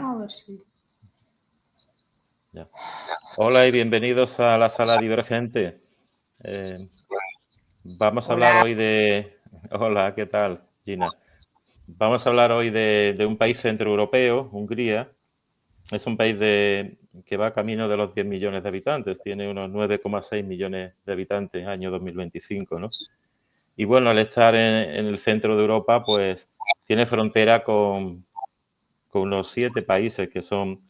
A ver si... Ya. Hola y bienvenidos a la Sala Divergente. Vamos a hablar hoy de... Hola, ¿qué tal, Gina? Vamos a hablar hoy de un país centroeuropeo, Hungría. Es un país que va camino de los 10 millones de habitantes. Tiene unos 9,6 millones de habitantes año 2025, ¿no? Y bueno, al estar en el centro de Europa, pues tiene frontera con unos 7 países que son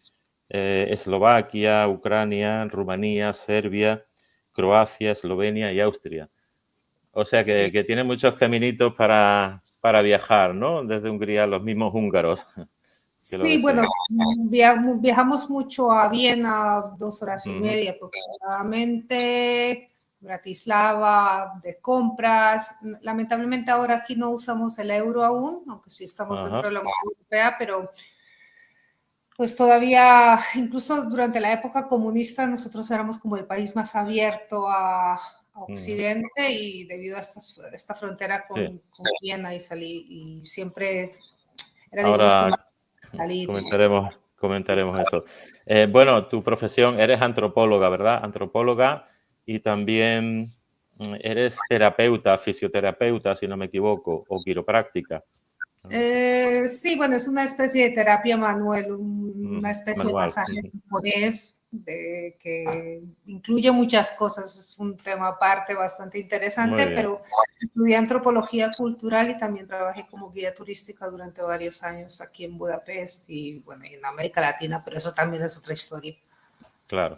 Eslovaquia, Ucrania, Rumanía, Serbia, Croacia, Eslovenia y Austria. O sea que tiene muchos caminitos para viajar, ¿no? Desde Hungría, los mismos húngaros. Sí, bueno, viajamos mucho a Viena, 2 horas y media aproximadamente, Bratislava, de compras. Lamentablemente ahora aquí no usamos el euro aún, aunque sí estamos dentro de la Unión Europea, pero pues todavía, incluso durante la época comunista, nosotros éramos como el país más abierto a Occidente y debido a esta frontera con Viena y siempre era, digamos, que más salir. Comentaremos eso. Bueno, tu profesión, eres antropóloga, ¿verdad? Antropóloga y también eres terapeuta, fisioterapeuta, si no me equivoco, o quiropráctica. Sí, bueno, es una especie de terapia manual, una especie de masaje japonés que incluye muchas cosas. Es un tema aparte bastante interesante, pero estudié antropología cultural y también trabajé como guía turística durante varios años aquí en Budapest y, bueno, y en América Latina, pero eso también es otra historia. Claro.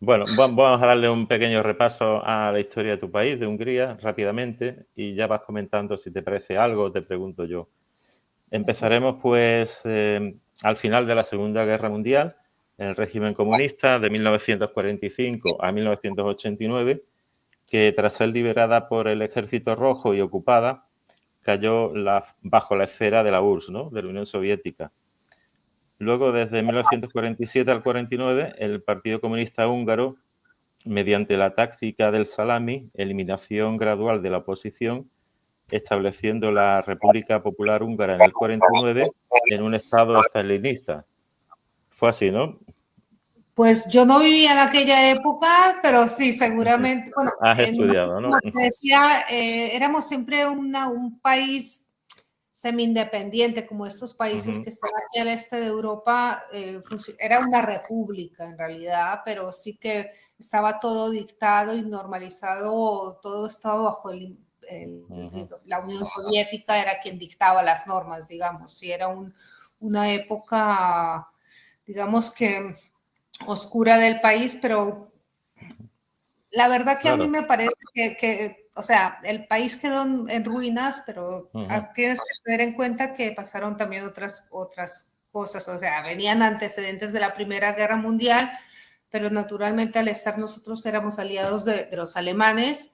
Bueno, vamos a darle un pequeño repaso a la historia de tu país, de Hungría, rápidamente, y ya vas comentando si te parece algo, te pregunto yo. Empezaremos, pues, al final de la Segunda Guerra Mundial, en el régimen comunista de 1945 a 1989, que tras ser liberada por el Ejército Rojo y ocupada, cayó bajo la esfera de la URSS, ¿no?, de la Unión Soviética. Luego, desde 1947 al 49, el Partido Comunista Húngaro, mediante la táctica del salami, eliminación gradual de la oposición, estableciendo la República Popular Húngara en el 49 en un estado estalinista. Fue así, ¿no? Pues yo no vivía en aquella época, pero sí, seguramente. Bueno, has estudiado, ¿no? Como te decía, éramos siempre un país semi-independiente, como estos países que están aquí al este de Europa. Era una república en realidad, pero sí que estaba todo dictado y normalizado, todo estaba bajo la Unión Soviética, era quien dictaba las normas, digamos. Sí, era una época, digamos que oscura del país, pero la verdad que a mí me parece que o sea, el país quedó en ruinas, pero tienes que tener en cuenta que pasaron también otras cosas, o sea, venían antecedentes de la Primera Guerra Mundial, pero naturalmente al estar nosotros éramos aliados de los alemanes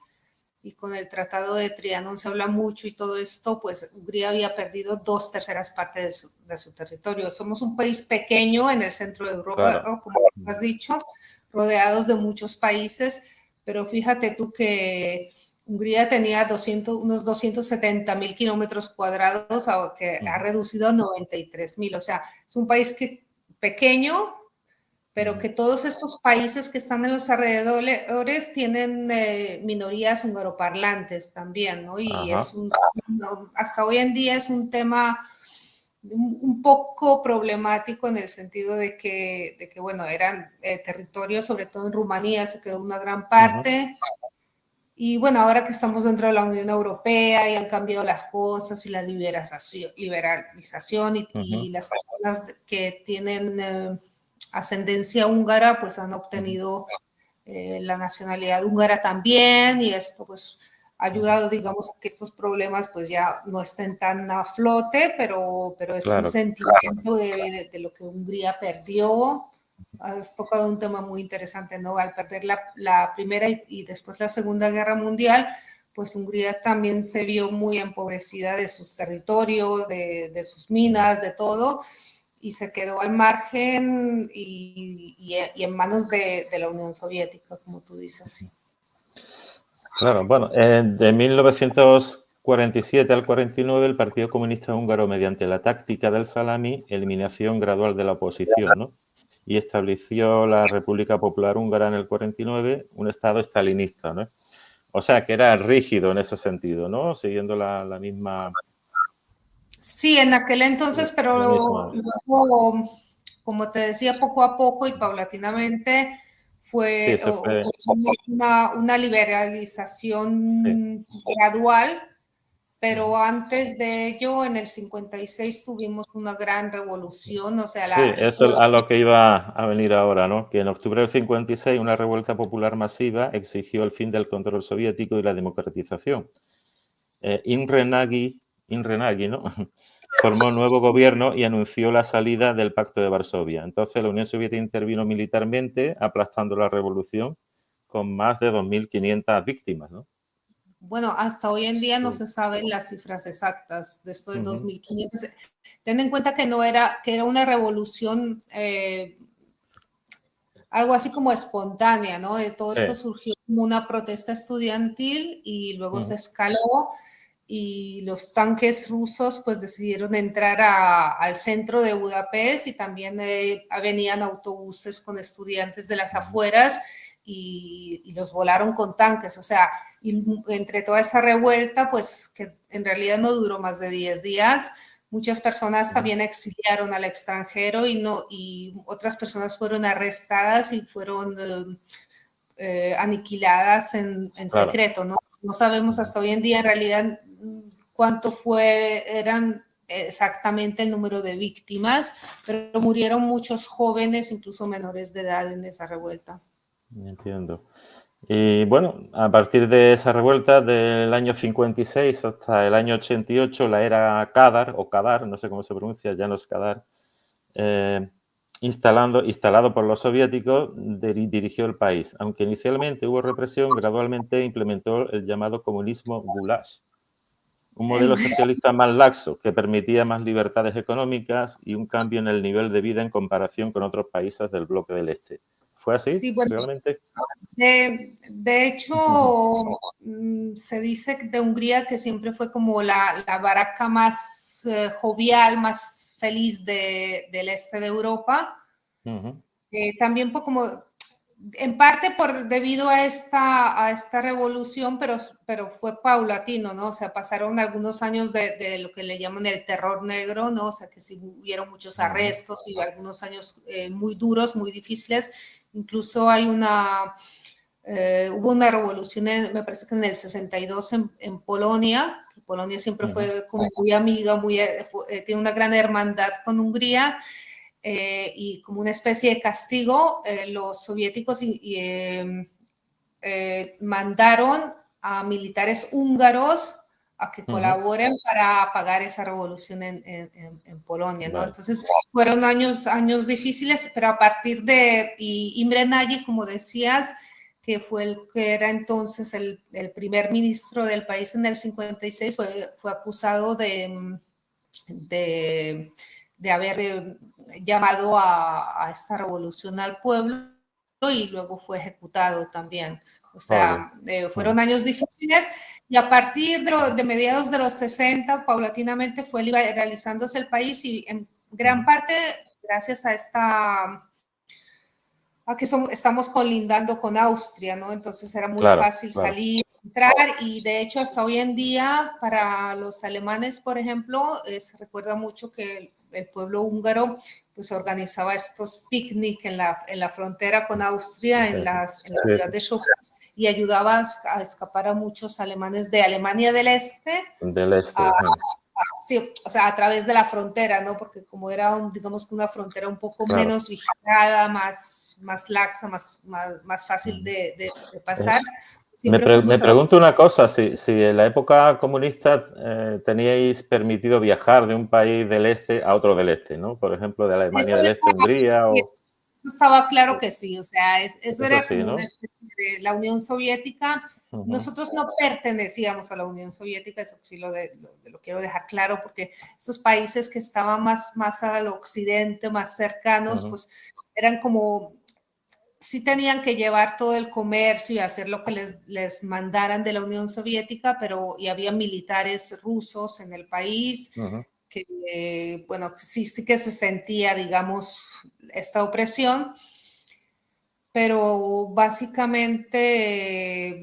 y con el Tratado de Trianon se habla mucho y todo esto, pues Hungría había perdido 2/3 partes de su territorio. Somos un país pequeño en el centro de Europa, ¿no? Como has dicho, rodeados de muchos países, pero fíjate tú que Hungría tenía unos 270,000 kilómetros cuadrados, que ha reducido a 93,000. O sea, es un país pequeño, pero que todos estos países que están en los alrededores tienen minorías hungaroparlantes también, ¿no? Y hasta hoy en día es un tema un poco problemático en el sentido de que bueno, eran territorios, sobre todo en Rumanía se quedó una gran parte. Y bueno, ahora que estamos dentro de la Unión Europea y han cambiado las cosas y la liberalización y las personas que tienen ascendencia húngara, pues han obtenido la nacionalidad húngara también, y esto pues ha ayudado, digamos, a que estos problemas pues ya no estén tan a flote, pero es un sentimiento de lo que Hungría perdió. Has tocado un tema muy interesante, ¿no? Al perder la Primera y después la Segunda Guerra Mundial, pues Hungría también se vio muy empobrecida de sus territorios, de sus minas, de todo, y se quedó al margen y en manos de la Unión Soviética, como tú dices. Claro, bueno, de 1945 47 al 49, el Partido Comunista Húngaro, mediante la táctica del salami, eliminación gradual de la oposición, ¿no? Y estableció la República Popular Húngara en el 49, un estado estalinista, ¿no? O sea, que era rígido en ese sentido, ¿no? Siguiendo la misma... Sí, en aquel entonces, pero luego, como te decía, poco a poco y paulatinamente fue, sí, fue... una liberalización gradual, pero antes de ello, en el 56 tuvimos una gran revolución, o sea, sí, eso es a lo que iba a venir ahora, ¿no? Que en octubre del 56 una revuelta popular masiva exigió el fin del control soviético y la democratización. Imre Nagy, ¿no? Formó un nuevo gobierno y anunció la salida del Pacto de Varsovia. Entonces la Unión Soviética intervino militarmente, aplastando la revolución con más de 2.500 víctimas, ¿no? Bueno, hasta hoy en día no se saben las cifras exactas de esto de 2.500. Ten en cuenta que que era una revolución algo así como espontánea, ¿no? Todo esto surgió como una protesta estudiantil y luego se escaló y los tanques rusos pues decidieron entrar al centro de Budapest y también venían autobuses con estudiantes de las afueras y los volaron con tanques, o sea, y entre toda esa revuelta pues que en realidad no duró más de 10 días, muchas personas también exiliaron al extranjero y otras personas fueron arrestadas y fueron aniquiladas en secreto, ¿no? No sabemos hasta hoy en día en realidad cuánto eran exactamente el número de víctimas, pero murieron muchos jóvenes, incluso menores de edad en esa revuelta. Entiendo. Y bueno, a partir de esa revuelta del año 56 hasta el año 88, la era Kadar, o Kadar, no sé cómo se pronuncia, ya no es Kadar, instalado por los soviéticos, dirigió el país. Aunque inicialmente hubo represión, gradualmente implementó el llamado comunismo Gulag, un modelo socialista más laxo que permitía más libertades económicas y un cambio en el nivel de vida en comparación con otros países del bloque del Este. ¿Fue así? Sí, bueno, realmente. De hecho, se dice de Hungría que siempre fue como la baraca más jovial, más feliz del este de Europa. También como, en parte debido a esta revolución, pero fue paulatino, ¿no? O sea, pasaron algunos años de lo que le llaman el terror negro, ¿no? O sea, que sí hubieron muchos arrestos y algunos años muy duros, muy difíciles. Incluso hubo una revolución, me parece que en el 62 en Polonia. Polonia siempre fue como muy amiga, tiene una gran hermandad con Hungría. Y como una especie de castigo, los soviéticos mandaron a militares húngaros a que colaboren para apagar esa revolución en Polonia, ¿no? Entonces fueron años difíciles, pero a partir y Imre Nagy, como decías, que fue el que era entonces el primer ministro del país en el 56, fue acusado de haber llamado a esta revolución al pueblo y luego fue ejecutado también. O sea, fueron años difíciles y a partir de mediados de los 60, paulatinamente fue liberalizándose el país y en gran parte gracias a que estamos colindando con Austria, ¿no? Entonces era muy fácil salir, entrar y de hecho hasta hoy en día para los alemanes, por ejemplo, se recuerda mucho que el pueblo húngaro pues organizaba estos picnic en la frontera con Austria, en la ciudad de Schopf, y ayudaba a escapar a muchos alemanes de Alemania del Este. Sí, o sea, a través de la frontera, ¿no? Porque como era, digamos que una frontera un poco menos vigilada, más laxa, más fácil de pasar. Me pregunto una cosa, si en la época comunista teníais permitido viajar de un país del este a otro del este, ¿no? Por ejemplo, de Alemania del Este, Hungría o... Eso estaba claro que sí, o sea, eso era como una especie de la Unión Soviética. Nosotros no pertenecíamos a la Unión Soviética, eso sí lo quiero dejar claro, porque esos países que estaban más al occidente, más cercanos, pues eran como sí tenían que llevar todo el comercio y hacer lo que les mandaran de la Unión Soviética, pero y había militares rusos en el país, que, bueno, sí que se sentía, digamos, esta opresión, pero básicamente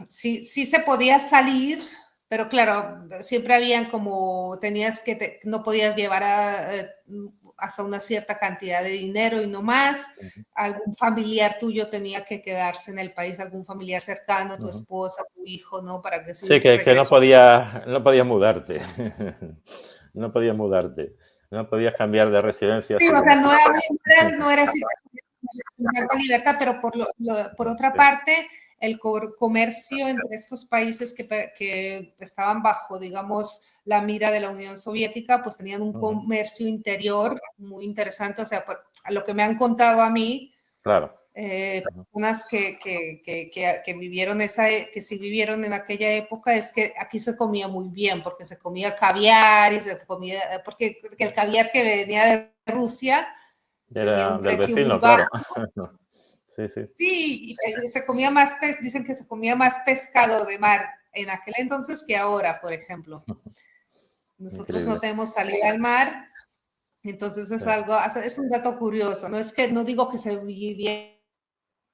sí se podía salir, pero claro, siempre habían como, no podías llevar hasta una cierta cantidad de dinero y no más. Algún familiar tuyo tenía que quedarse en el país, algún familiar cercano, tu esposa, tu hijo, ¿no? Para que Sí, si que no podías mudarte. No podías mudarte. No podías cambiar de residencia. Sí, o sea, no era así con libertad, pero por otra parte, el comercio entre estos países que estaban bajo, digamos, la mira de la Unión Soviética, pues tenían un comercio interior muy interesante. O sea, a lo que me han contado a mí, claro. Personas que vivieron que sí vivieron en aquella época, es que aquí se comía muy bien, porque se comía caviar y porque el caviar que venía de Rusia tenía Era un del precio muy vecino, bajo. claro. Sí. Sí, se comía más dicen que se comía más pescado de mar en aquel entonces que ahora, por ejemplo. Nosotros no Increíble. tenemos salida al mar, entonces es un dato curioso. No digo que se viviera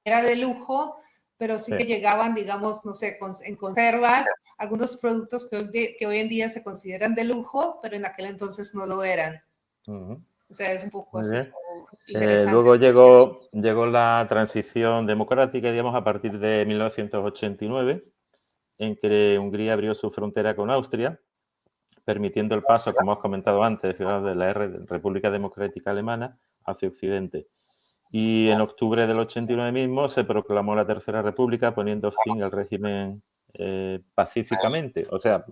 de lujo, pero sí que llegaban, digamos, no sé, en conservas, algunos productos que hoy en día se consideran de lujo, pero en aquel entonces no lo eran. O sea, es un poco Muy así bien. como interesante. Luego llegó la transición democrática, digamos, a partir de 1989, en que Hungría abrió su frontera con Austria, permitiendo el paso, como has comentado antes, de la República Democrática Alemana hacia Occidente. Y en octubre del 89 mismo se proclamó la Tercera República, poniendo fin al régimen pacíficamente. O sea,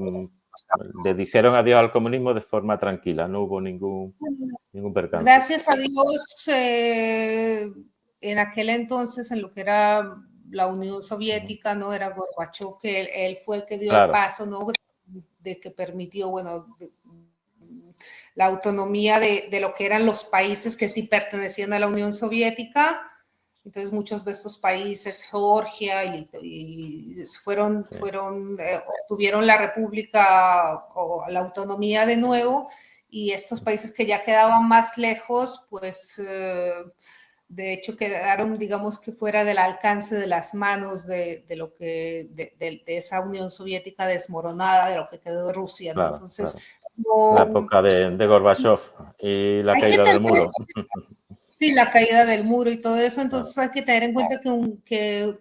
le dijeron adiós al comunismo de forma tranquila, no hubo ningún percance. Gracias a Dios, en aquel entonces, en lo que era la Unión Soviética, ¿no? Era Gorbachev, que él fue el que dio el paso, ¿no? De que permitió, bueno, la autonomía de lo que eran los países que sí pertenecían a la Unión Soviética. Entonces muchos de estos países, Georgia, obtuvieron la república o la autonomía de nuevo, y estos países que ya quedaban más lejos, pues de hecho quedaron, digamos, que fuera del alcance de las manos de esa Unión Soviética desmoronada, de lo que quedó de Rusia, ¿no? Entonces, la época de Gorbachev y la caída del muro. Sí, la caída del muro y todo eso. Entonces hay que tener en cuenta que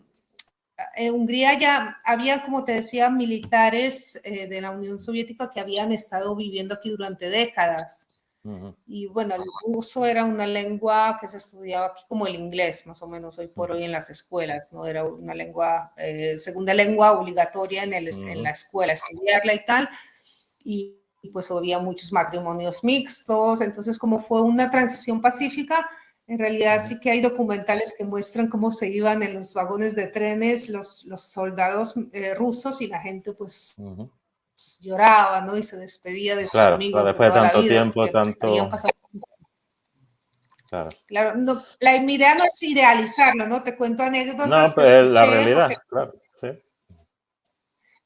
en Hungría ya había, como te decía, militares de la Unión Soviética que habían estado viviendo aquí durante décadas. Y bueno, el ruso era una lengua que se estudiaba aquí como el inglés, más o menos hoy por hoy en las escuelas, ¿no? Era una lengua, segunda lengua obligatoria en la escuela, estudiarla y tal. Y pues había muchos matrimonios mixtos. Entonces, como fue una transición pacífica, en realidad sí que hay documentales que muestran cómo se iban en los vagones de trenes los soldados rusos, y la gente pues lloraba, ¿no? Y se despedía de sus amigos de después de toda la tanto vida, tiempo, porque habían pasado. Claro. Claro, no, mi idea no es idealizarlo, ¿no? Te cuento anécdotas No, que pues la escuché, realidad, porque claro, sí.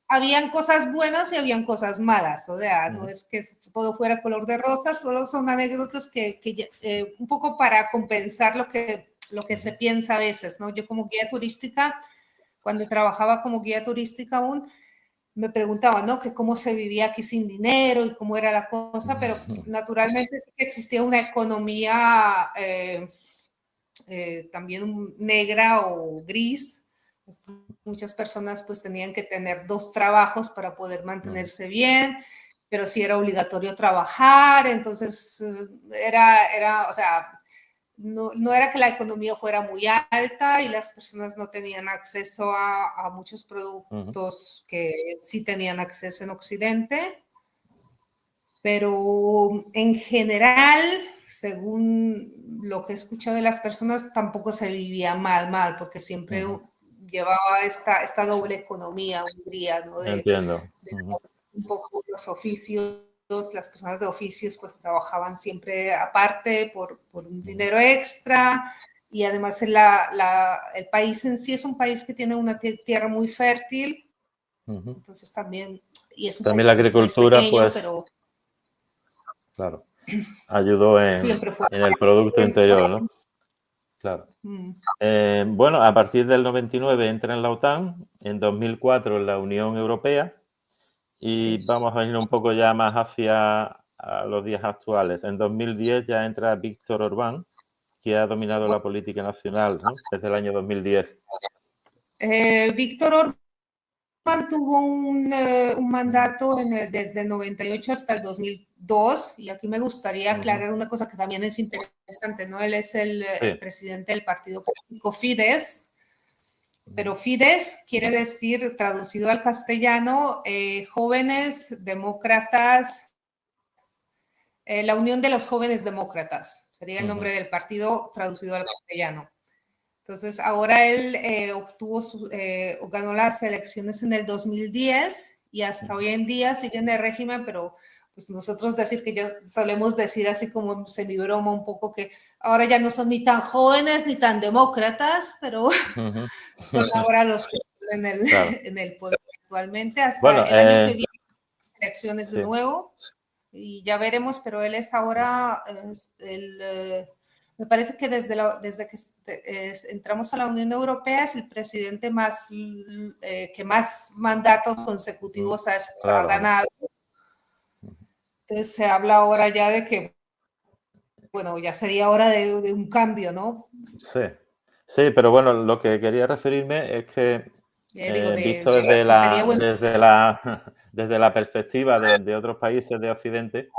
habían cosas buenas y habían cosas malas. O sea, no es que todo fuera color de rosa, solo son anécdotas que un poco para compensar lo que se piensa a veces, ¿no? Yo como guía turística, cuando trabajaba como guía turística aún, me preguntaba, ¿no? Que cómo se vivía aquí sin dinero y cómo era la cosa, pero naturalmente sí que existía una economía también negra o gris. Muchas personas pues tenían que tener 2 trabajos para poder mantenerse bien, pero sí era obligatorio trabajar. Entonces o sea, no era que la economía fuera muy alta y las personas no tenían acceso a muchos productos que sí tenían acceso en Occidente, pero en general, según lo que he escuchado de las personas, tampoco se vivía mal, porque siempre llevaba esta doble economía Hungría, ¿no? Entiendo. Un poco los oficios, las personas de oficios pues trabajaban siempre aparte por un dinero extra. y además el país en sí es un país que tiene una tierra muy fértil, entonces también, y es un También país, la bueno, es un país agricultura, pequeño, pues, pero claro, ayudó siempre fue. en el Producto Interior, ¿no? Claro. Bueno, a partir del 99 entra en la OTAN, en 2004 en la Unión Europea, y Sí. vamos a ir un poco ya más hacia a los días actuales. En 2010 ya entra Víctor Orbán, que ha dominado la política nacional, ¿no? Desde el año 2010. Víctor Orbán tuvo un mandato desde el 98 hasta el 2002, y aquí me gustaría aclarar una cosa que también es interesante, ¿no? Él es el presidente del partido político Fidesz, pero Fidesz quiere decir, traducido al castellano, jóvenes demócratas, la Unión de los Jóvenes Demócratas, sería el nombre del partido traducido al castellano. Entonces, ahora él ganó las elecciones en el 2010 y hasta hoy en día sigue en el régimen, pero pues nosotros solemos decir así como semi-broma un poco que ahora ya no son ni tan jóvenes ni tan demócratas, pero son ahora los que están en el poder actualmente. Hasta el año que viene elecciones de nuevo y ya veremos, pero él es ahora me parece que desde que entramos a la Unión Europea es el presidente que más mandatos consecutivos ha ganado. Entonces se habla ahora ya de que, bueno, ya sería hora de un cambio, ¿no? Sí, sí, pero bueno, lo que quería referirme es que visto desde la perspectiva de otros países de Occidente,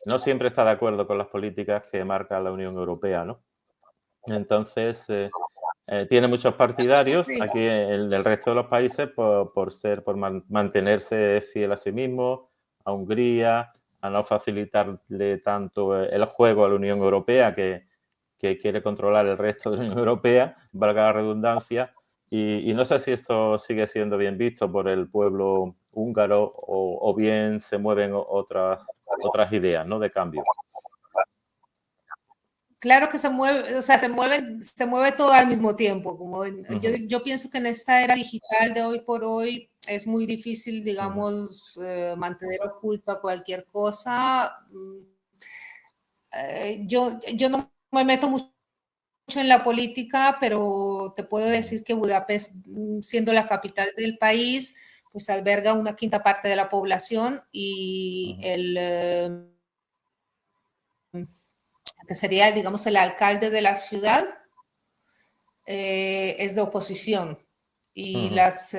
no siempre está de acuerdo con las políticas que marca la Unión Europea, ¿no? Entonces, tiene muchos partidarios aquí en el resto de los países por mantenerse fiel a sí mismo, a Hungría, a no facilitarle tanto el juego a la Unión Europea que quiere controlar el resto de la Unión Europea, valga la redundancia, y no sé si esto sigue siendo bien visto por el pueblo húngaro o bien se mueven otras ideas, ¿no?, de cambio. Claro que se mueve, o sea, se mueve todo al mismo tiempo. Yo pienso que en esta era digital de hoy por hoy es muy difícil, digamos, mantener oculta cualquier cosa. Yo no me meto mucho en la política, pero te puedo decir que Budapest, siendo la capital del país, pues alberga una quinta parte de la población y que sería, digamos, el alcalde de la ciudad, es de oposición. Y las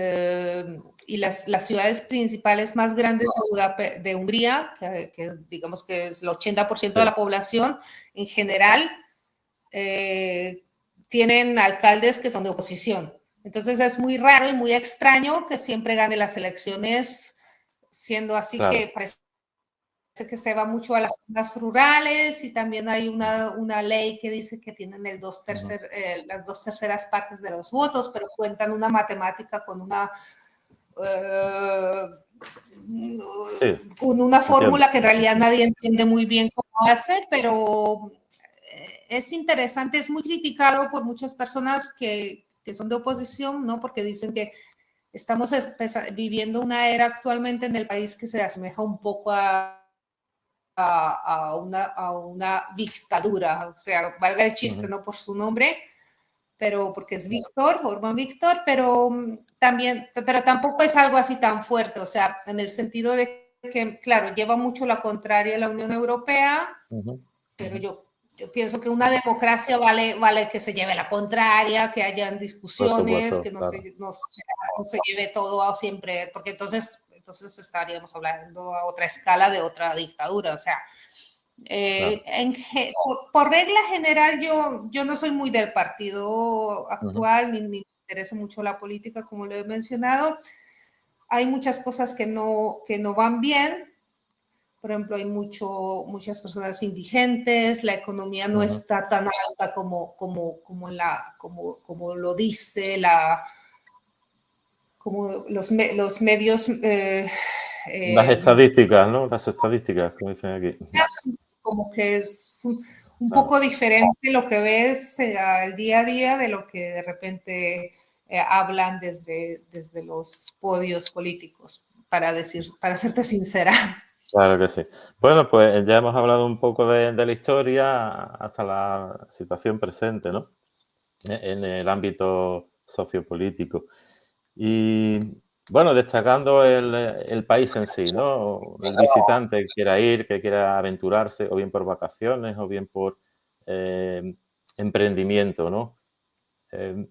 ciudades principales más grandes de Hungría, que digamos que es el 80% de la población en general, tienen alcaldes que son de oposición. Entonces es muy raro y muy extraño que siempre gane las elecciones, siendo así que parece que se va mucho a las zonas rurales y también hay una ley que dice que tienen las 2/3 partes de los votos, pero cuentan una matemática con una fórmula que en realidad nadie entiende muy bien cómo hace, pero es interesante, es muy criticado por muchas personas que son de oposición, ¿no? Porque dicen que estamos viviendo una era actualmente en el país que se asemeja un poco a una dictadura, o sea, valga el chiste, ¿no? Por su nombre, pero porque es Orbán Víctor, pero tampoco es algo así tan fuerte, o sea, en el sentido de que, claro, lleva mucho la contraria a la Unión Europea, pero yo pienso que una democracia vale que se lleve la contraria, que hayan discusiones, que no se lleve todo siempre, porque entonces estaríamos hablando a otra escala de otra dictadura, o sea, por regla general yo no soy muy del partido actual, ni me interesa mucho la política, como lo he mencionado. Hay muchas cosas que no van bien. Por ejemplo, hay muchas personas indigentes, la economía no está tan alta como lo dice como los medios. Las estadísticas, ¿no? Las estadísticas, como dicen aquí. Como que es un poco diferente lo que ves al día a día de lo que de repente hablan desde los podios políticos, para serte sincera. Claro que sí. Bueno, pues ya hemos hablado un poco de la historia hasta la situación presente, ¿no? En el ámbito sociopolítico. Y bueno, destacando el país en sí, ¿no? El visitante que quiera ir, que quiera aventurarse, o bien por vacaciones, o bien por emprendimiento, ¿no? Eh,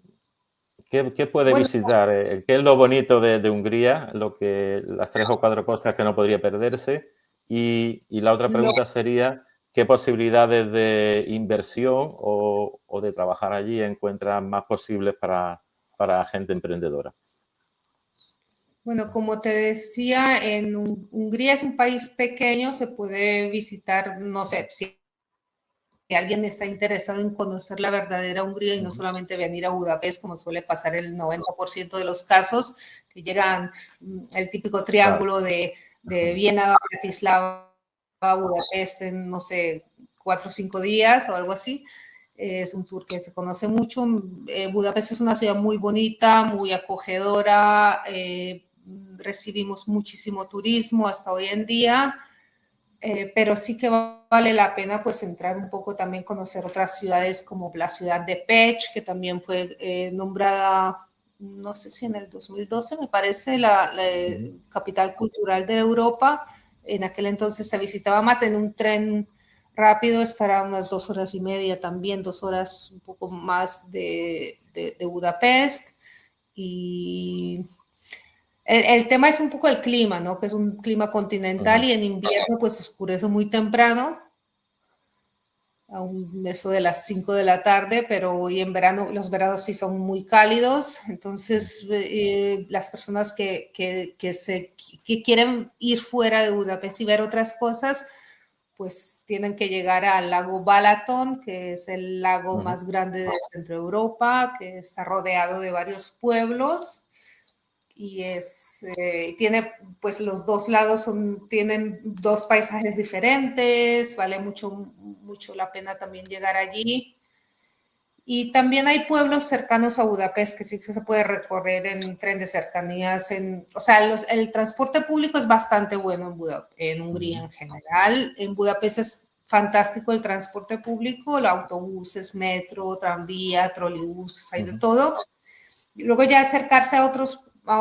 ¿Qué puede Bueno, visitar? ¿Qué es lo bonito de Hungría? Las 3 o 4 cosas que no podría perderse. Y la otra lo, pregunta sería, ¿qué posibilidades de inversión o de trabajar allí encuentran más posibles para gente emprendedora? bueno, como te decía, Hungría es un país pequeño, se puede visitar, no sé, si alguien está interesado en conocer la verdadera Hungría y no solamente venir a Budapest, como suele pasar el 90% de los casos, que llegan el típico Claro. triángulo de Viena, Bratislava, Budapest en, no sé, 4 o 5 días o algo así. Es un tour que se conoce mucho. Budapest es una ciudad muy bonita, muy acogedora. Recibimos muchísimo turismo hasta hoy en día. Pero sí que vale la pena pues entrar un poco también, conocer otras ciudades como la ciudad de Pech, que también fue nombrada, no sé si en el 2012, me parece, la capital cultural de Europa. En aquel entonces se visitaba más en un tren rápido, estará unas 2 horas y media también, 2 horas un poco más de Budapest. Y el tema es un poco el clima, ¿no? Que es un clima continental y en invierno pues oscurece muy temprano, a eso de las 5 de la tarde, pero hoy en verano, los veranos sí son muy cálidos, entonces las personas que quieren ir fuera de Budapest y ver otras cosas, pues tienen que llegar al lago Balaton, que es el lago más grande de Centro Europa, que está rodeado de varios pueblos y tiene, pues los dos lados tienen dos paisajes diferentes, vale mucho la pena también llegar allí. Y también hay pueblos cercanos a Budapest que sí que se puede recorrer en tren de cercanías. O sea, el transporte público es bastante bueno en Hungría en general. En Budapest es fantástico el transporte público, el autobuses, metro, tranvía, trolebuses, hay de todo. Y luego ya acercarse a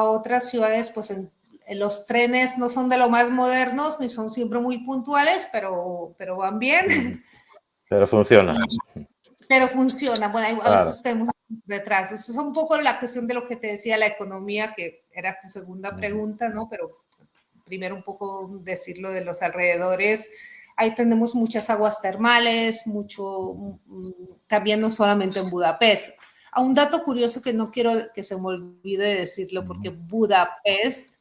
otras ciudades, pues en los trenes no son de lo más modernos, ni son siempre muy puntuales, pero van bien. Pero funciona. Pero funciona. Bueno, a Claro. veces tenemos retrasos. Eso es un poco la cuestión de lo que te decía, la economía, que era tu segunda pregunta, ¿no? Pero primero un poco decirlo de los alrededores. Ahí tenemos muchas aguas termales, también no solamente en Budapest. A un dato curioso que no quiero que se me olvide decirlo, porque Budapest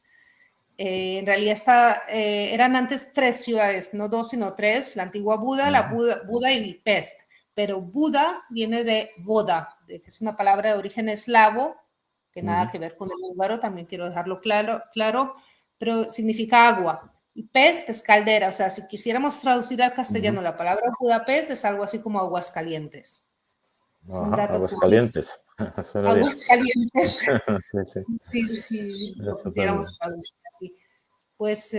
en realidad eran antes 3 ciudades, no 2, sino 3, la antigua Buda y Pest. Pero Buda viene de Voda, que es una palabra de origen eslavo, que nada que ver con el húngaro, también quiero dejarlo claro, pero significa agua. Y Pest es caldera, o sea, si quisiéramos traducir al castellano la palabra Budapest es algo así como aguas calientes. Es un Ajá, dato aguas curioso. calientes. Suena bien. Aguas calientes, Sí, sí. si lo Eso está bien. quisiéramos traducir así. Pues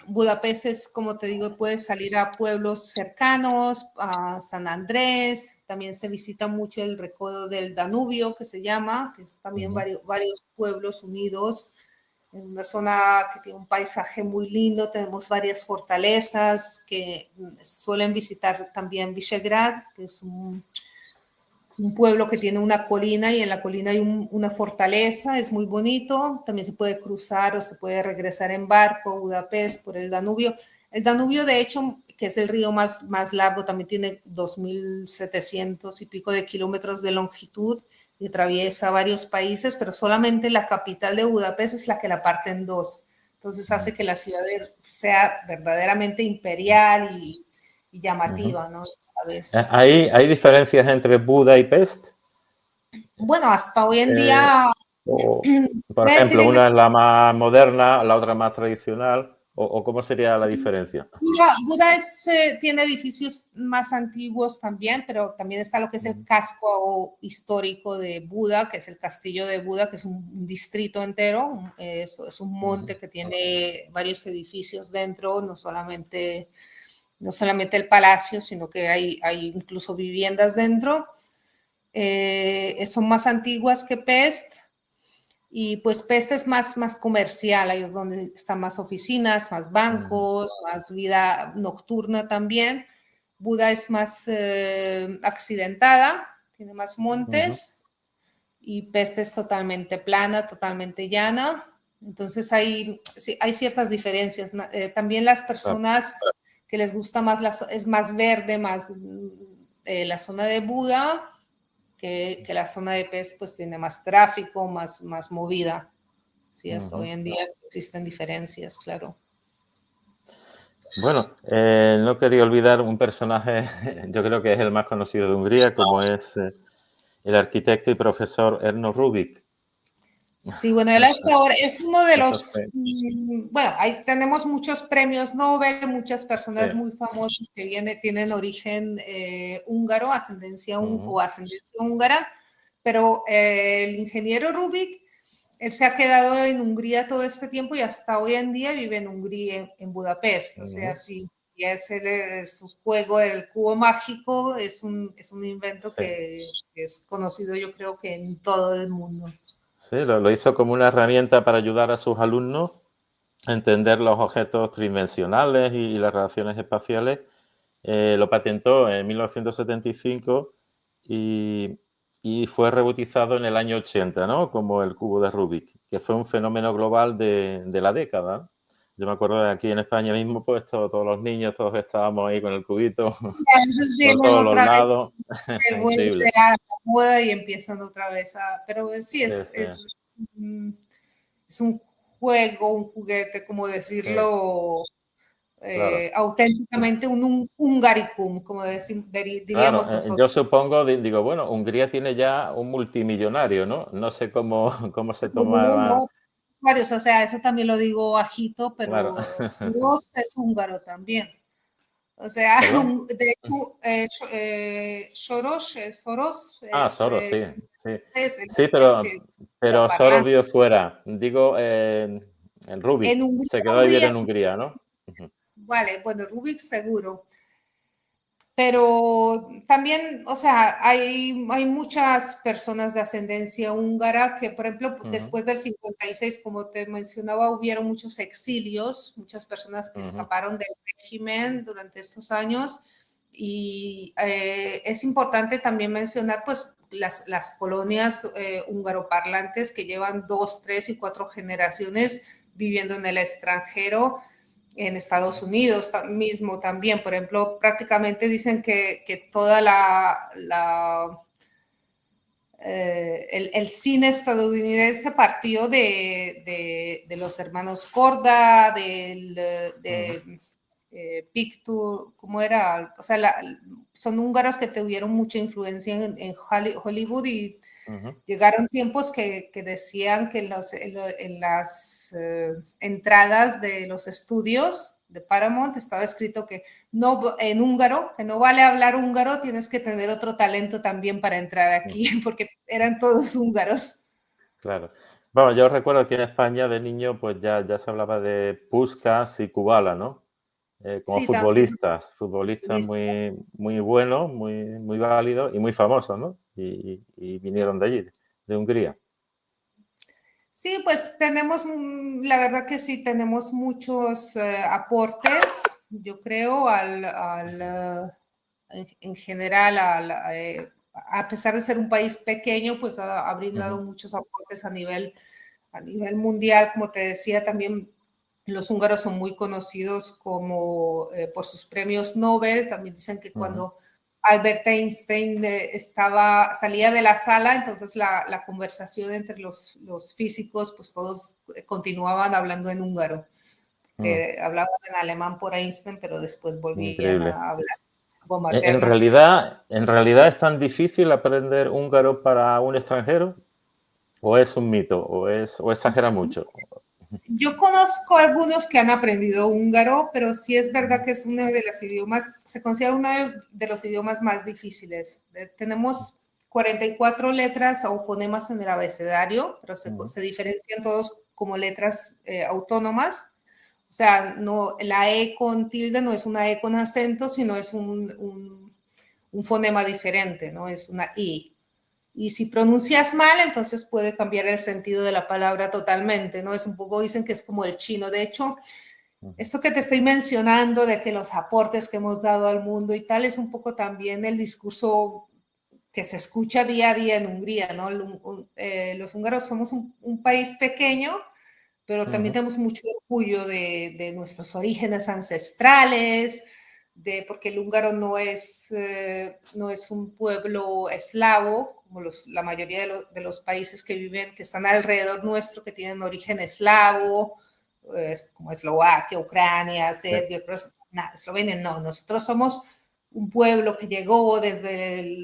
Budapest es, como te digo, puedes salir a pueblos cercanos, a San Andrés, también se visita mucho el recodo del Danubio, que se llama, que es también varios pueblos unidos en una zona que tiene un paisaje muy lindo, tenemos varias fortalezas que suelen visitar también Visegrad, que es un pueblo que tiene una colina y en la colina hay una fortaleza, es muy bonito, también se puede cruzar o se puede regresar en barco a Budapest por el Danubio. El Danubio, de hecho, que es el río más largo, también tiene 2.700 y pico de kilómetros de longitud y atraviesa varios países, pero solamente la capital de Budapest es la que la parte en dos. Entonces hace que la ciudad sea verdaderamente imperial y llamativa, ¿no? A veces. ¿Hay diferencias entre Buda y Pest? Bueno, hasta hoy en Eh, día, o, por voy a decir ejemplo, una es la más moderna, la otra más tradicional. o cómo sería la diferencia? Buda tiene edificios más antiguos también, pero también está lo que es el casco histórico de Buda, que es el castillo de Buda, que es un distrito entero, es un monte que tiene varios edificios dentro, no solamente el palacio, sino que hay incluso viviendas dentro. Son más antiguas que Pest. Y pues Pest es más comercial, ahí es donde están más oficinas, más bancos, más vida nocturna también. Buda es más accidentada, tiene más montes, y Pest es totalmente plana, totalmente llana. Entonces hay ciertas diferencias. También las personas que les gusta más, es más verde, más la zona de Buda, que la zona de Pest pues tiene más tráfico, más movida. Sí, hasta hoy en día existen diferencias, claro. Bueno, no quería olvidar un personaje, yo creo que es el más conocido de Hungría, como es el arquitecto y profesor Erno Rubik. Sí, bueno, él hasta ahora es uno de los, bueno, ahí tenemos muchos premios Nobel, muchas personas muy famosas que tienen origen húngaro, ascendencia húngara, pero el ingeniero Rubik, él se ha quedado en Hungría todo este tiempo y hasta hoy en día vive en Hungría, en Budapest, o sea, sí. Ya es su juego del cubo mágico, es un invento que es conocido yo creo que en todo el mundo. Sí, lo hizo como una herramienta para ayudar a sus alumnos a entender los objetos tridimensionales y las relaciones espaciales. Lo patentó en 1975 y fue rebautizado en el año 80, ¿no? Como el cubo de Rubik, que fue un fenómeno global de la década. Yo me acuerdo de aquí en España mismo, pues todos los niños, todos estábamos ahí con el cubito por todos los lados. Increíble. A la moda y empiezan otra vez pero sí, es un juego, un juguete, como decirlo, auténticamente un hungaricum, como diríamos nosotros. Yo supongo, digo, bueno, Hungría tiene ya un multimillonario, ¿no? No sé cómo se tomaba. Varios, o sea, eso también lo digo bajito, pero Claro. Soros es húngaro también. O sea, de hecho, Soros es... Soros, sí, sí. Es Sí, pero Soros vive fuera. Digo, el Rubik se quedó a vivir en Hungría, ¿no? Vale, bueno, Rubik seguro. Pero también, o sea, hay muchas personas de ascendencia húngara que, por ejemplo, después del 56, como te mencionaba, hubieron muchos exilios, muchas personas que escaparon del régimen durante estos años. Y es importante también mencionar, pues, las colonias húngaro-parlantes que llevan 2, 3 y 4 generaciones viviendo en el extranjero. En Estados Unidos mismo también, por ejemplo, prácticamente dicen que toda el cine estadounidense partió de los hermanos Korda, de Picture, ¿cómo era? O sea, son húngaros que tuvieron mucha influencia en Hollywood y llegaron tiempos que decían que en las entradas de los estudios de Paramount estaba escrito que no, en húngaro, que no vale hablar húngaro, tienes que tener otro talento también para entrar aquí, porque eran todos húngaros. Claro. Bueno, yo recuerdo que en España de niño pues ya se hablaba de Puskás y Kubala, ¿no? Como Sí, futbolistas muy buenos, muy válidos y muy famosos, ¿no? Y vinieron de allí, de Hungría. Sí, pues tenemos, la verdad que sí, tenemos muchos aportes, yo creo, en general, a pesar de ser un país pequeño, pues ha brindado muchos aportes a nivel mundial. Como te decía, también los húngaros son muy conocidos como por sus premios Nobel. También dicen que cuando Albert Einstein salía de la sala, entonces la conversación entre los físicos, pues todos continuaban hablando en húngaro. Hablaban en alemán por Einstein, pero después volvían Increíble. a hablar como En materna. realidad es tan difícil aprender húngaro para un extranjero, o es un mito, o exagera mucho. Yo conozco algunos que han aprendido húngaro, pero sí es verdad que es uno de los idiomas, se considera uno de los idiomas más difíciles. Tenemos 44 letras o fonemas en el abecedario, pero se diferencian todos como letras autónomas. O sea, no, la E con tilde no es una E con acento, sino es un fonema diferente, ¿no? Es una I. Y si pronuncias mal, entonces puede cambiar el sentido de la palabra totalmente, ¿no? Es un poco, dicen que es como el chino. De hecho, esto que te estoy mencionando de que los aportes que hemos dado al mundo y tal, es un poco también el discurso que se escucha día a día en Hungría, ¿no? Los húngaros somos un país pequeño, pero también tenemos mucho orgullo de nuestros orígenes ancestrales, porque el húngaro no es un pueblo eslavo, como la mayoría de los países que viven, que están alrededor nuestro, que tienen origen eslavo, como Eslovaquia, Ucrania, Serbia, Eslovenia, no, nosotros somos un pueblo que llegó desde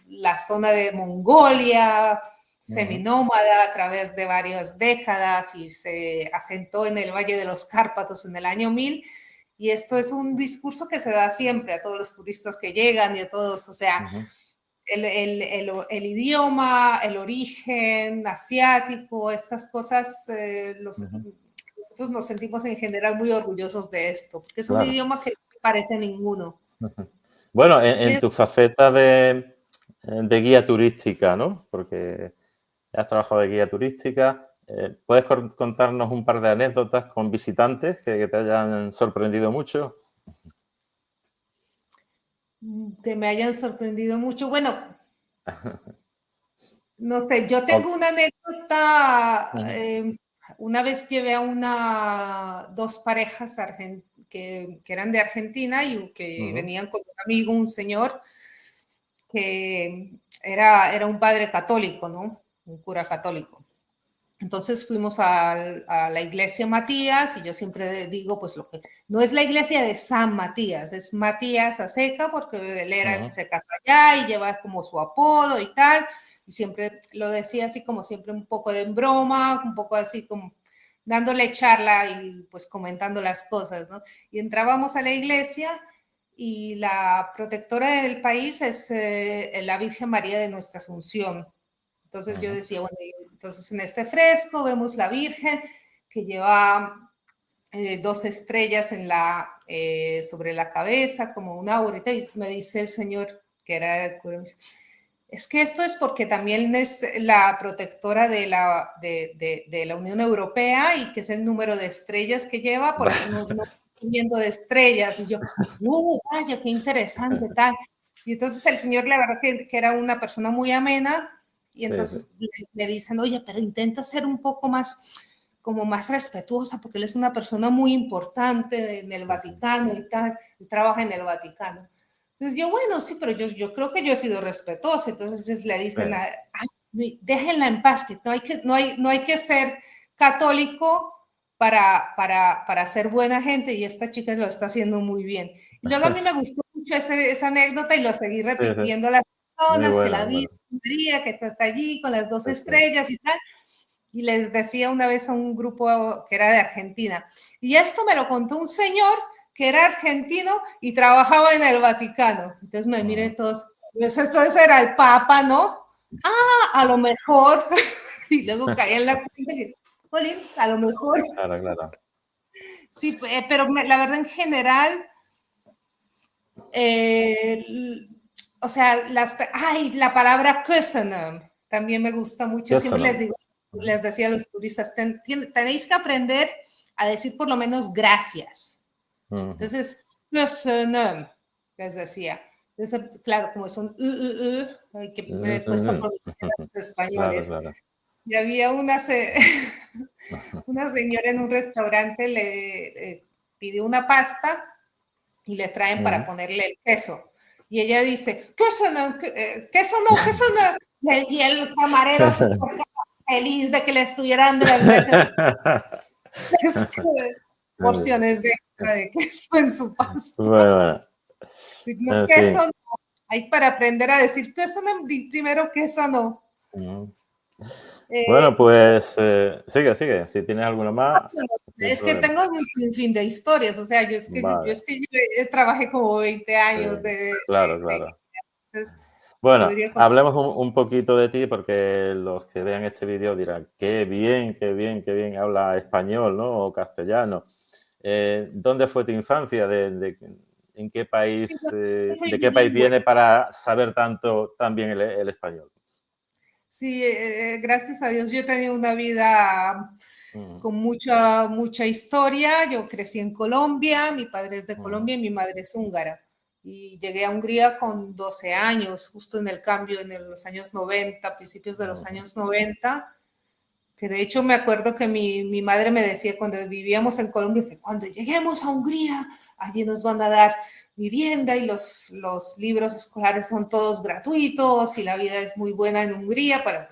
la zona de Mongolia, seminómada a través de varias décadas y se asentó en el Valle de los Cárpatos en el año 1000. Y esto es un discurso que se da siempre a todos los turistas que llegan y a todos, o sea, el idioma, el origen asiático, estas cosas, nosotros nos sentimos en general muy orgullosos de esto, porque es un idioma que no parece ninguno. Bueno, en tu faceta de guía turística, ¿no? Porque has trabajado de guía turística. ¿Puedes contarnos un par de anécdotas con visitantes que te hayan sorprendido mucho? Que me hayan sorprendido mucho. Bueno, no sé, yo tengo una anécdota. Una vez llevé a dos parejas que eran de Argentina y que venían con un amigo, un señor que era un padre católico, ¿no? Un cura católico. Entonces fuimos a la iglesia Matías y yo siempre digo, pues no es la iglesia de San Matías, es Matías a seca porque él se casó allá y lleva como su apodo y tal, y siempre lo decía así como siempre un poco de broma, un poco así como dándole charla y pues comentando las cosas, ¿no? Y entrábamos a la iglesia y la protectora del país es la Virgen María de Nuestra Asunción. Entonces yo decía, bueno, entonces en este fresco vemos la Virgen que lleva 2 estrellas sobre la cabeza, como una aurita, y me dice el señor, que era el cura, es que esto es porque también es la protectora de la Unión Europea y que es el número de estrellas que lleva, por eso no viendo de estrellas. Y yo, vaya, qué interesante, tal. Y entonces el señor, la verdad que era una persona muy amena, y entonces le dicen, oye, pero intenta ser un poco más, como más respetuosa, porque él es una persona muy importante en el Vaticano y tal, y trabaja en el Vaticano. Entonces yo, bueno, sí, pero yo creo que yo he sido respetuosa. Entonces le dicen, déjenla en paz, que no hay que ser católico para ser buena gente, y esta chica lo está haciendo muy bien. Y luego a mí me gustó mucho esa anécdota y lo seguí repitiendo a las personas, que la Virgen María, que está allí con las 2 estrellas y tal. Y les decía una vez a un grupo que era de Argentina, y esto me lo contó un señor que era argentino y trabajaba en el Vaticano. Entonces me miren todos, pues esto era el Papa, ¿no? A lo mejor. Y luego caía en la cuenta y, Jolín, a lo mejor. Claro. Sí, pero la verdad en general, o sea, la palabra köszönöm también me gusta mucho. Siempre les decía a los turistas, tenéis que aprender a decir por lo menos gracias. Entonces, köszönöm, les decía. Entonces, claro, como es un que me cuesta pronunciar a los españoles. Claro. Y había una señora en un restaurante, le pidió una pasta y le traen para ponerle el queso. Y ella dice, queso no. Y el camarero feliz de que le estuvieran dando las gracias. Porciones de extra de queso en su pasta. Bueno. Sí, no, queso no. Hay para aprender a decir queso no, primero queso no. Bueno, pues sigue. Si tienes alguna más, no hay Es que problema. tengo un sinfín de historias, o sea, Vale, yo trabajé como 20 sí, años claro, claro. entonces te Bueno, podría contar. hablemos un poquito de ti porque los que vean este vídeo dirán, qué bien habla español, ¿no? O castellano. ¿Dónde fue tu infancia? ¿En qué Sí, país, yo soy de qué país bilingüe. viene para saber tanto también el español? Sí, gracias a Dios yo he tenido una vida Ujú, con mucha historia. Yo crecí en Colombia, mi padre es de ujú, Colombia y mi madre es húngara. Y llegué a Hungría con 12 años, justo en el cambio en los años 90, principios de los ujú. años 90. Que de hecho me acuerdo que mi madre me decía cuando vivíamos en Colombia que cuando lleguemos a Hungría, allí nos van a dar vivienda y los libros escolares son todos gratuitos y la vida es muy buena en Hungría, pero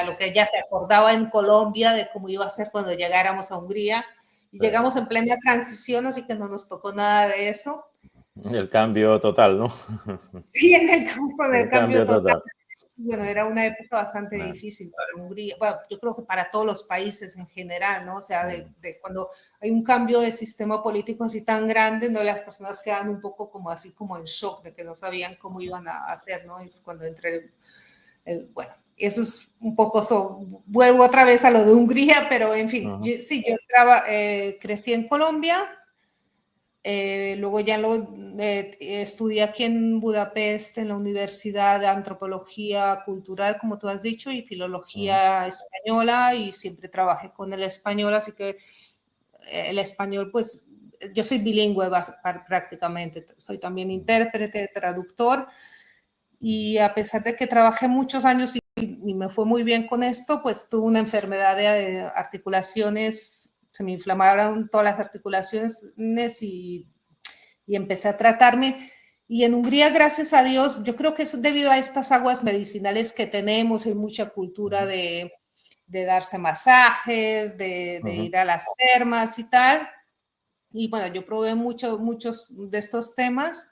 lo que ella se acordaba en Colombia de cómo iba a ser cuando llegáramos a Hungría. Y Sí. llegamos en plena transición, así que no nos tocó nada de eso. El cambio total, ¿no? Sí, en el campo del El cambio cambio total. total. Bueno, era una época bastante Ah, difícil para Hungría, bueno, yo creo que para todos los países en general, ¿no? O sea, mm, de cuando hay un cambio de sistema político así tan grande, ¿no? Las personas quedan un poco como así como en shock de que no sabían cómo iban a hacer, ¿no? Y cuando entré bueno, eso es un poco, vuelvo otra vez a lo de Hungría, pero en fin, ujú, sí, yo crecí en Colombia, luego ya estudié aquí en Budapest, en la Universidad de Antropología Cultural, como tú has dicho, y ujú, Filología Española, y siempre trabajé con el español, así que el español, pues yo soy bilingüe prácticamente, soy también intérprete, traductor, y a pesar de que trabajé muchos años y me fue muy bien con esto, pues tuve una enfermedad de articulaciones, se me inflamaron todas las articulaciones y empecé a tratarme. Y en Hungría, gracias a Dios, yo creo que es debido a estas aguas medicinales que tenemos, hay mucha cultura ujú, de darse masajes, de ujú. ir a las termas y tal. Y bueno, yo probé muchos de estos temas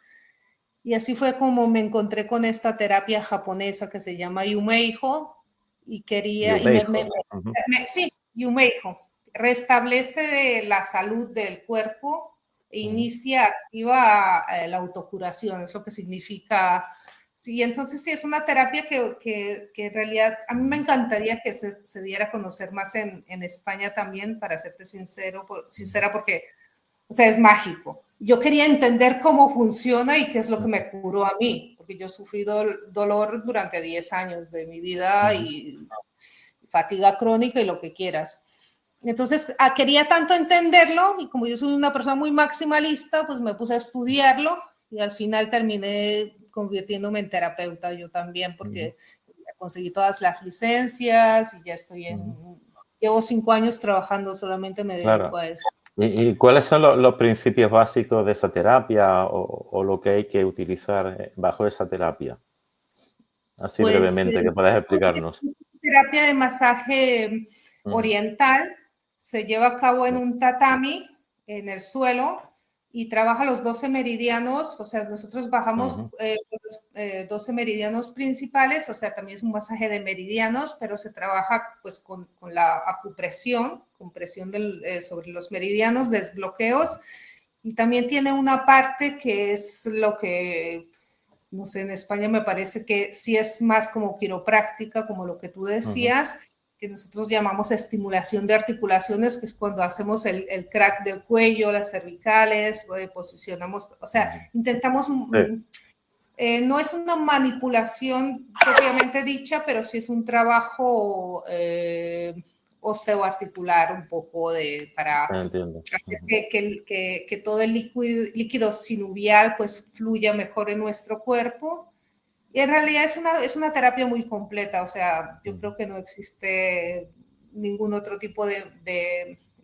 y así fue como me encontré con esta terapia japonesa que se llama Yumeijo y quería, Yubeijo. Ujú, sí, Yumeijo, restablece la salud del cuerpo e ujú, inicia, activa la autocuración, es lo que significa. Sí, entonces sí, es una terapia que en realidad a mí me ujú, encantaría que se diera a conocer más en España también, para serte ujú, sincera, porque o sea, es mágico. Yo quería entender cómo funciona y qué es lo que ujú, me curó a mí, porque yo he sufrido dolor durante 10 años de mi vida ujú. y fatiga crónica y lo que quieras. Entonces, quería tanto entenderlo y como yo soy una persona muy maximalista, pues me puse a estudiarlo y al final terminé convirtiéndome en terapeuta yo también, Ujú, porque conseguí todas las licencias y ya ujú. llevo 5 años trabajando, solamente me dedico Claro. a eso. ¿Y cuáles son los principios básicos de esa terapia o lo que hay que utilizar bajo esa terapia? Así Pues brevemente, que puedas explicarnos. terapia de masaje Ujú, oriental se lleva a cabo en sí, un tatami en el suelo y trabaja los 12 meridianos, o sea, nosotros bajamos ujú, los 12 meridianos principales, o sea, también es un masaje de meridianos, pero se trabaja pues con la acupresión, compresión sobre los meridianos, desbloqueos, y también tiene una parte que es lo que no sé, en España me parece que sí es más como quiropráctica, como lo que tú ujú, decías, que nosotros llamamos estimulación de articulaciones, que es cuando hacemos el crack del cuello, las cervicales, posicionamos, o sea, ujú. intentamos, Sí, no es una manipulación propiamente dicha, pero sí es un trabajo osteoarticular un poco para entiendo. hacer Ujú, que todo el líquido sinovial pues fluya mejor en nuestro cuerpo. Y en realidad es una terapia muy completa, o sea, yo ujú, creo que no existe ningún otro tipo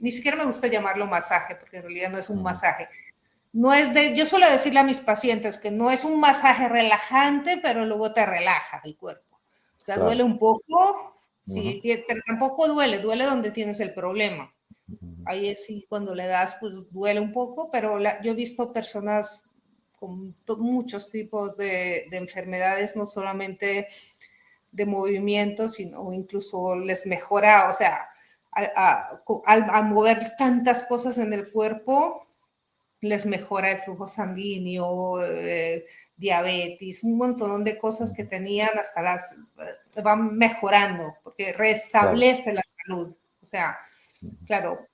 ni siquiera me gusta llamarlo masaje, porque en realidad no es un ujú, masaje. No es yo suelo decirle a mis pacientes que no es un masaje relajante, pero luego te relaja el cuerpo. O sea, duele claro. un poco, Ujú, sí, pero tampoco duele donde tienes el problema. ujú, Ahí sí, cuando le das, pues duele un poco, pero yo he visto personas con muchos tipos de enfermedades, no solamente de movimiento, sino incluso les mejora, o sea, al mover tantas cosas en el cuerpo, les mejora el flujo sanguíneo, diabetes, un montón de cosas que tenían, hasta las van mejorando, porque Claro, restablece la salud. O sea, claro,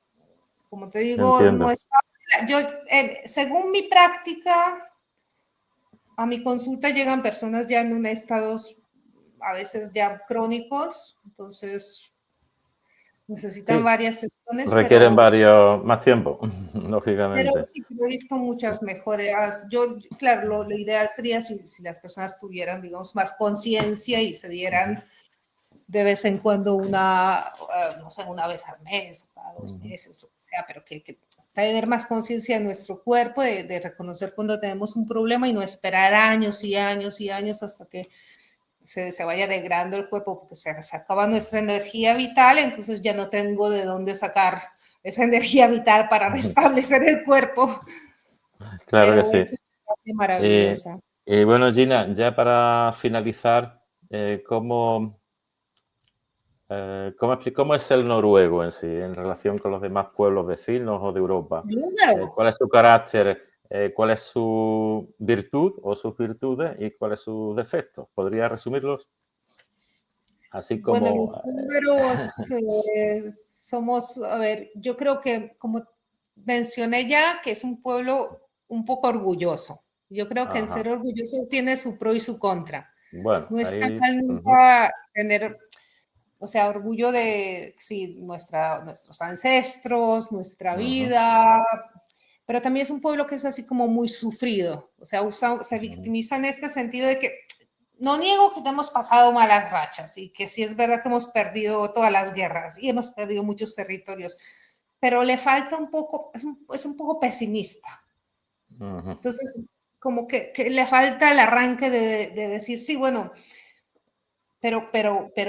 como te digo, no entiendo. está, yo, según mi práctica, a mi consulta llegan personas ya en un estados a veces ya crónicos, entonces necesitan Sí, varias sesiones, requieren varios, más tiempo, pero lógicamente. sí, he visto muchas mejoras. Yo, claro, lo ideal sería si las personas tuvieran, digamos, más conciencia y se dieran de vez en cuando no sé, una vez al mes o cada 2 meses, lo que sea, pero que tener más conciencia de nuestro cuerpo, de reconocer cuando tenemos un problema y no esperar años y años y años hasta que se vaya degradando el cuerpo porque se acaba nuestra energía vital, entonces ya no tengo de dónde sacar esa energía vital para restablecer el cuerpo. Claro que Pero sí. es una parte Eh, maravillosa. y bueno, Gina, ya para finalizar, ¿cómo es el noruego en sí, en relación con los demás pueblos vecinos o de Europa? El húngaro. ¿Cuál es su carácter? ¿Cuál es su virtud o sus virtudes y cuáles sus defectos? ¿Podría resumirlos? Así Bueno, como... los húngaros somos, a ver, yo creo que como mencioné ya, que es un pueblo un poco orgulloso. Yo creo que en ser Ajá. orgulloso tiene su pro y su contra. Bueno, No está ahí... mal ujú, nunca tener, o sea, orgullo de, sí, nuestros ancestros, nuestra ujú, vida, pero también es un pueblo que es así como muy sufrido, o sea, se ujú, victimiza en este sentido de que no niego que hemos pasado malas rachas y que sí es verdad que hemos perdido todas las guerras y hemos perdido muchos territorios, pero le falta un poco, es un poco pesimista. ujú. Entonces, como que le falta el arranque de decir, sí, bueno, pero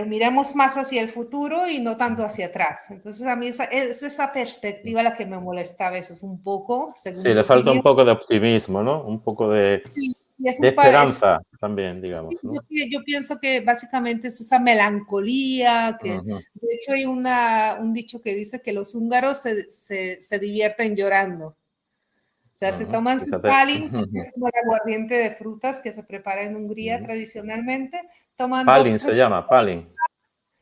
miremos más hacia el futuro y no tanto hacia atrás. Entonces, a mí es esa perspectiva la que me molesta a veces un poco, según Sí, mi le falta un opinión. poco de optimismo, ¿no? Un poco Sí, y de esperanza también, sí, digamos, ¿no? yo pienso que básicamente es esa melancolía, que Ujú, de hecho hay un dicho que dice que los húngaros se divierten llorando. O sea, se ujú. toman su Fíjate. Palin, que es como el aguardiente de frutas que se prepara en Hungría Ujú. tradicionalmente, toman dos, Palin se tres, llama, Palin.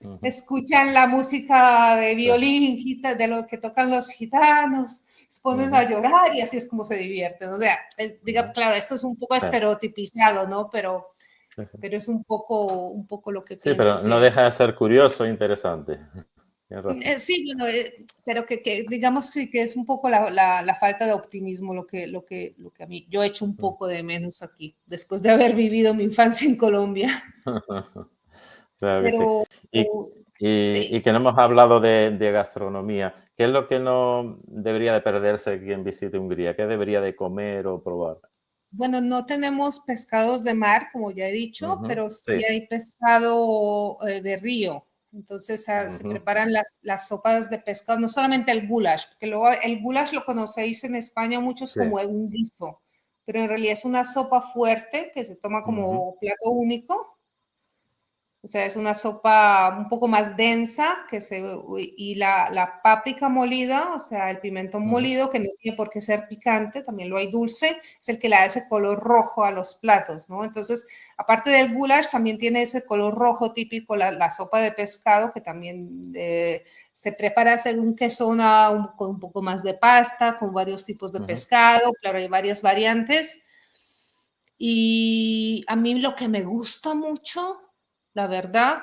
Ujú, escuchan la música de violín, de lo que tocan los gitanos, se ponen a ujú, llorar y así es como se divierten. O sea, diga, ujú. claro, esto es un poco Sí, estereotipizado, ¿no? sí, sí. Pero es un poco lo que Sí, pienso pero no que... deja de ser curioso e interesante. Tienes razón. Sí, bueno, pero que digamos sí, que es un poco la falta de optimismo lo que a mí, yo echo un poco de menos aquí, después de haber vivido mi infancia en Colombia. Claro que sí. Pero Y, y sí, que no hemos hablado de gastronomía. ¿Qué es lo que no debería de perderse quien visite Hungría? ¿Qué debería de comer o probar? bueno, no tenemos pescados de mar, como ya he dicho, Ujú, pero sí. sí hay pescado de río. Entonces se Ujú, preparan las sopas de pescado, no solamente el goulash, porque luego el goulash lo conocéis en España muchos sí. como un guiso, pero en realidad es una sopa fuerte que se toma Ujú, como plato único. O sea, es una sopa un poco más densa y la páprica molida, o sea, el pimentón ujú, molido, que no tiene por qué ser picante, también lo hay dulce, es el que le da ese color rojo a los platos, ¿no? Entonces, aparte del goulash, también tiene ese color rojo típico, la sopa de pescado, que también se prepara según qué zona, con un poco más de pasta, con varios tipos de ujú. pescado, claro, hay varias variantes. Y a mí lo que me gusta mucho, la verdad,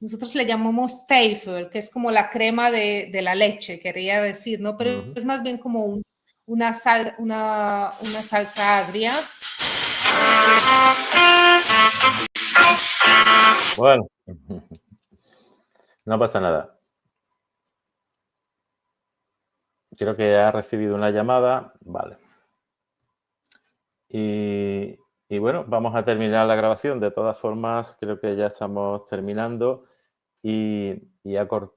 nosotros le llamamos Teifel, que es como la crema de la leche, quería decir, ¿no? Pero Ujú. es más bien como una salsa agria. Bueno, no pasa nada. Creo que ha recibido una llamada. Vale. Y, y bueno, vamos a terminar la grabación. De todas formas, creo que ya estamos terminando y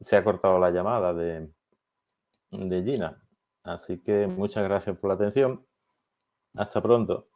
se ha cortado la llamada de Gina. Así que muchas gracias por la atención. Hasta pronto.